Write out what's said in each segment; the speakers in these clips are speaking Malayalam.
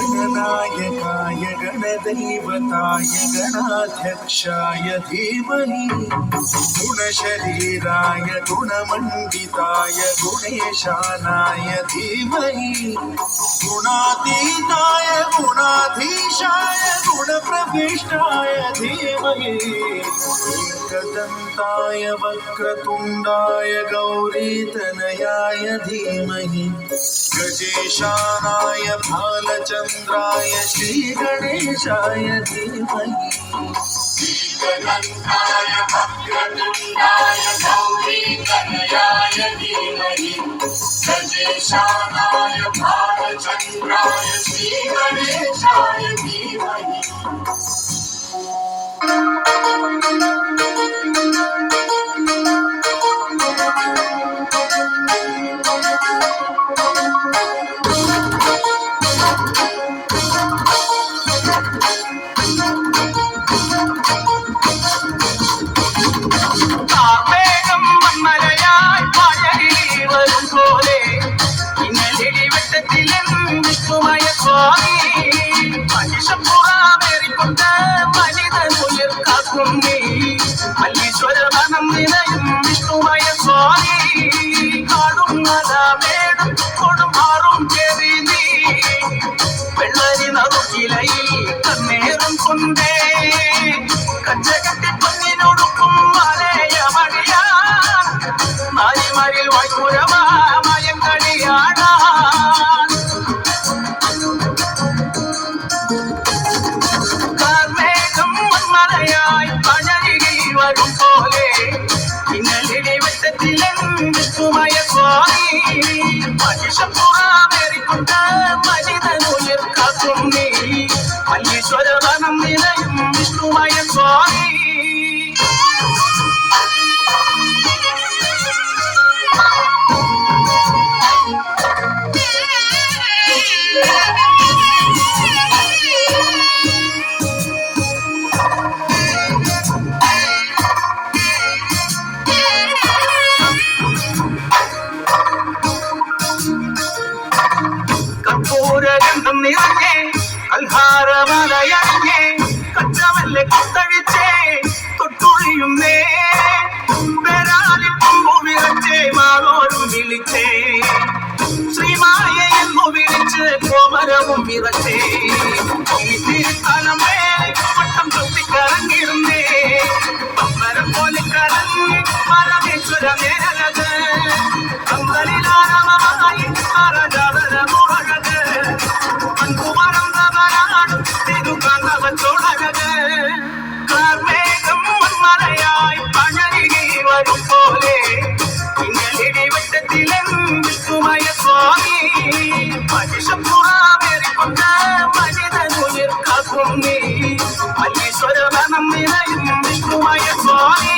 गणनायकाय गणदैवताय गणाध्यक्षाय धीमहि गुणशरीराय गुणमण्डिताय गुणेशानाय धीमहि गुणातीताय गुणाधीशाय गुणप्रविष्टाय धीमहि एकदन्ताय वक्रतुण्डाय गौरीतनयाय धीमहि गजेशानाय भालचन्द्राय श्रीगणेशाय धीमहि एकदन्ताय वक्रतुण्डाय गौरीतनयाय धीमहि गजेशानाय भालचन्द्राय श्रीगणेशाय धीमहि മല്ലീശ്വരവനം നിലയും വിഷ്ണുമയ സ്വാമി കാണുന്നതാമേടും കൊടുമാറും ചെറി നീ വെള്ളരി നറുക്കിലയിൽ കണ്ണേറും കൊണ്ടേ കച്ചകെട്ടി പൊന്നിനൊടുക്കും മലയ മടിയാ നാരിമാരിൽ വായ്പുരമായം കളിയാടാ പോലെ ഇന്നലെ വെട്ടത്തിലെന്തുമയ സ്വാമി മഹിഷപ്പുറാമേറിക്കൊണ്ട് മനിതനുയർ കാക്കും നീ മല്ലീശ്വരവനം നിലയും വിഷ്ണുമയ സ്വാമി കർപ്പൂരഗന്ധം നിറഞ്ഞേ കൽഹാരമലയറിഞ്ഞേ കച്ചവല്ലെ കുത്തഴിച്ചേ തൊട്ടുഴിയുന്നേ വരാലിൽ കൊമ്പു വിറച്ചേ മാളോരും വിളിച്ചേ ശ്രീമായ എന്നു വിളിച്ച് കോമരവും വിറച്ചേ തിരുക്കാലം മേലെ പട്ടം തൊട്ടിക്കറങ്ങിരുന്നേ പമ്പരം പോലെ കറങ്ങി പരമേശ്വര മേലത് കമ്പലിലാരമായി അരജാതരമുറകത് അൻകുമറന്നവനാടും തിരുകന്നവച്ചോടകത് കാർമേഘം മലയായി പഴകി വരും പോലെ ഇന്നലെ വെട്ടത്തിലെന്തുമയ സ്വാമി മഹിഷപ്പുറാമേറിക്കൊണ്ട് മനിതനുയർ കാക്കും നീ മല്ലീശ്വരവനം നിലയും വിഷ്ണുമയ സ്വാമി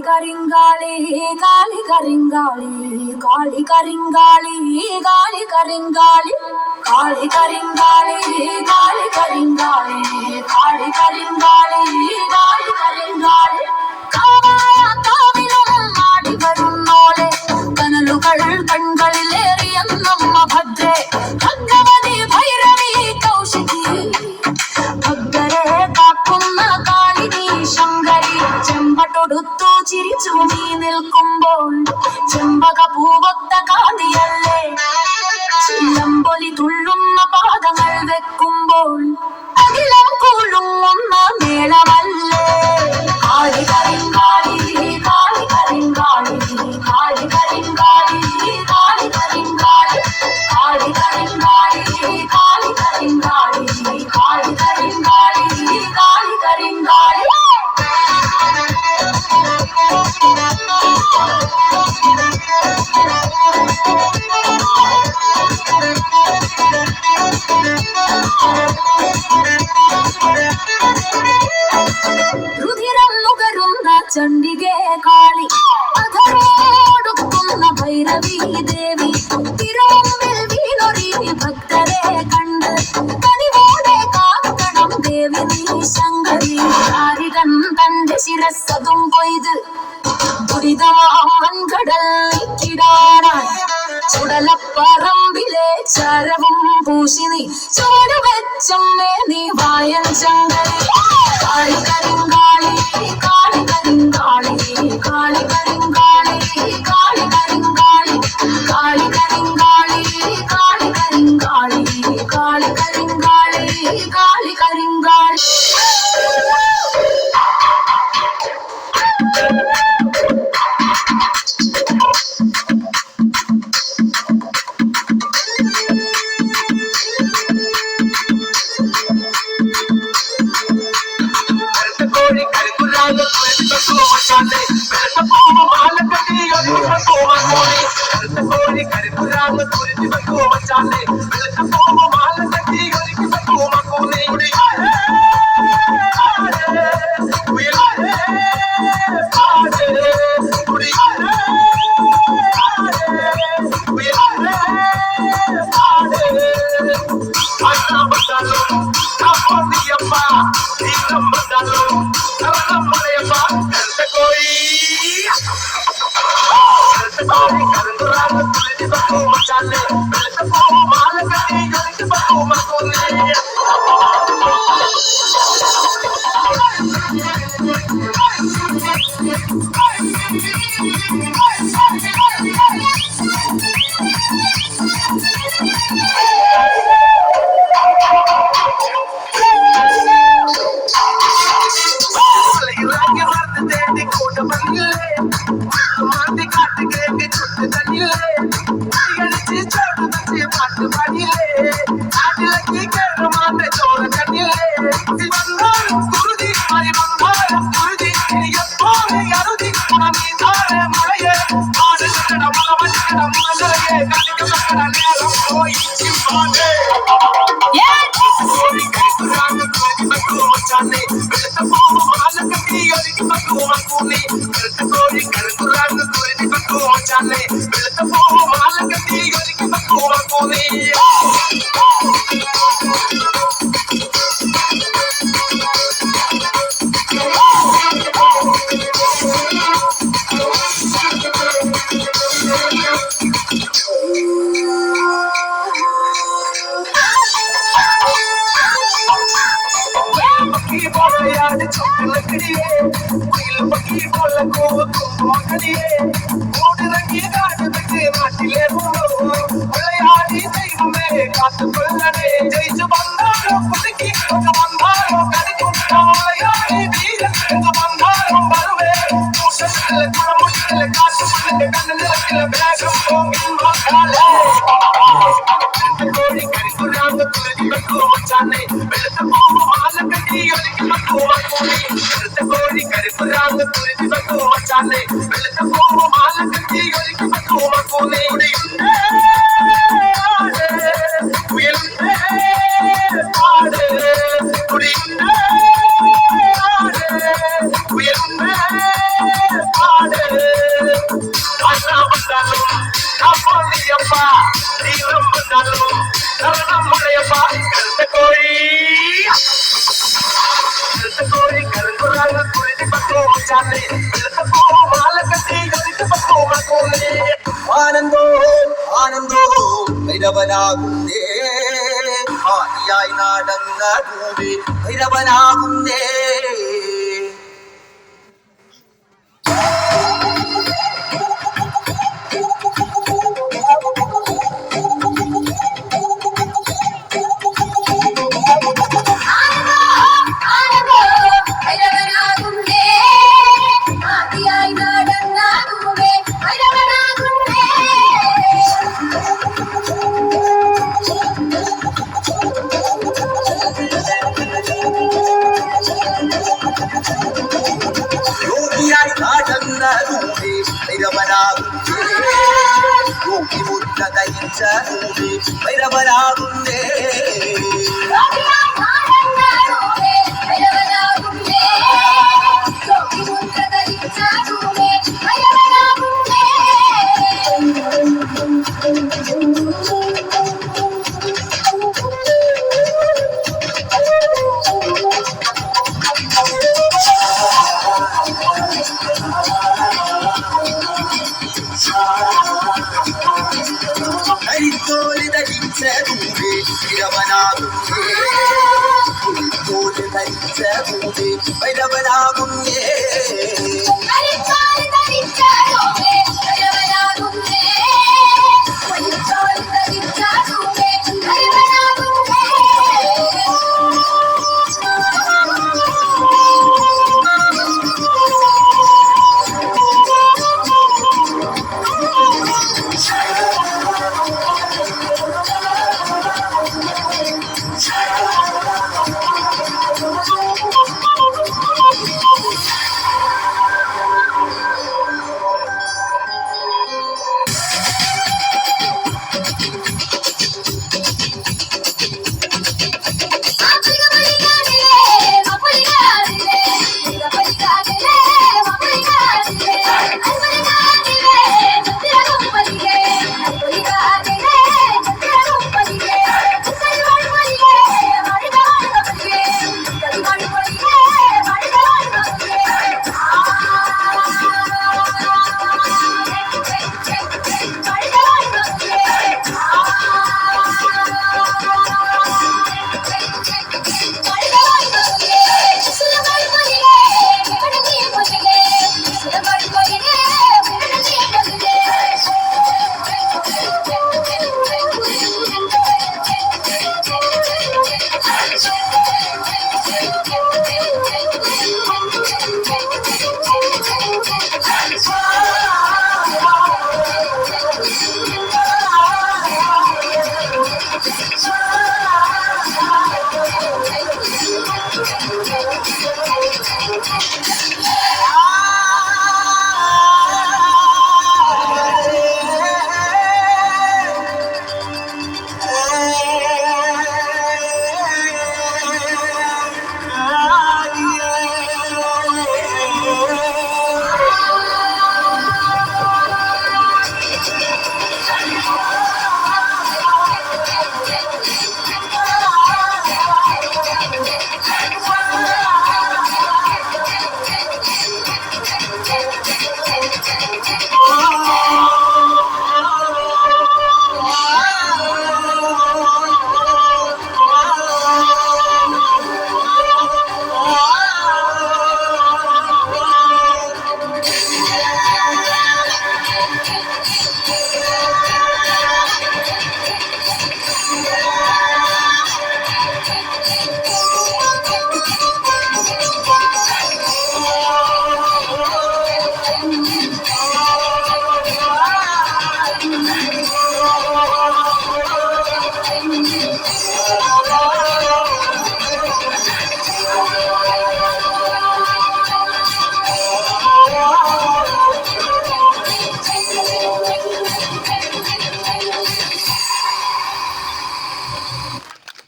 കരിങ്കാളി കാളി കരിങ്കാളി കാളി കരിങ്കാളി കാളി കരിങ്കാളി കാളി കരിങ്കാളി കാളി കരിങ്കാളി കാളി കരിങ്കാളി കാളി കരിങ്കാളി കാവിലും ആടി വരുന്നോളെ കനലുകൾ കൺകളിലേറിയെന്നമ്മ ഭദ്രേ ഭഗവതി ഭൈരവി കൗശികി ഭക്തരെ കാക്കുന്ന കാളിനി ശങ്കരി ചെമ്പട്ടൊടുത്തു ചിരിച്ചു നീ നിൽക്കുമ്പോൾ ചെമ്പക പൂവൊത്ത കാതിയല്ലേ ചിലമ്പൊലി തുള്ളുന്ന പാദങ്ങൾ വെക്കുമ്പോൾ അഖിലം കുളുങ്ങുന്ന മേളമല്ലേ ആടി മനസ്സതും കൊയ്ത് ദുരിതമാങ്കടൽ കിടാനായി ചുടലപ്പറമ്പിലെ ചരവും പൂശി നീ ചൂട് വെച്ചമ്മേ നീ വായൻ ചങ്കലി കാളി കരിങ്കാളി കാളി കരിങ്കാളി കാളി കരിങ്കാളി കാളി കരിങ്കാളി കാളി കരിങ്കാളി കാളി കരിങ്കാളി കാളി കരിങ്കാളി കാളി കരിങ്കാളി ആനന്ദോ ആനന്ദോ ഭൈരവനാകുന്നേ ആദിയായി നടന്ന ഭൂമി ഭൈരവനാകുന്നേ. ഭൈരവനാകുന്നേ ദൂരെ ഇരവനാകുന്നേ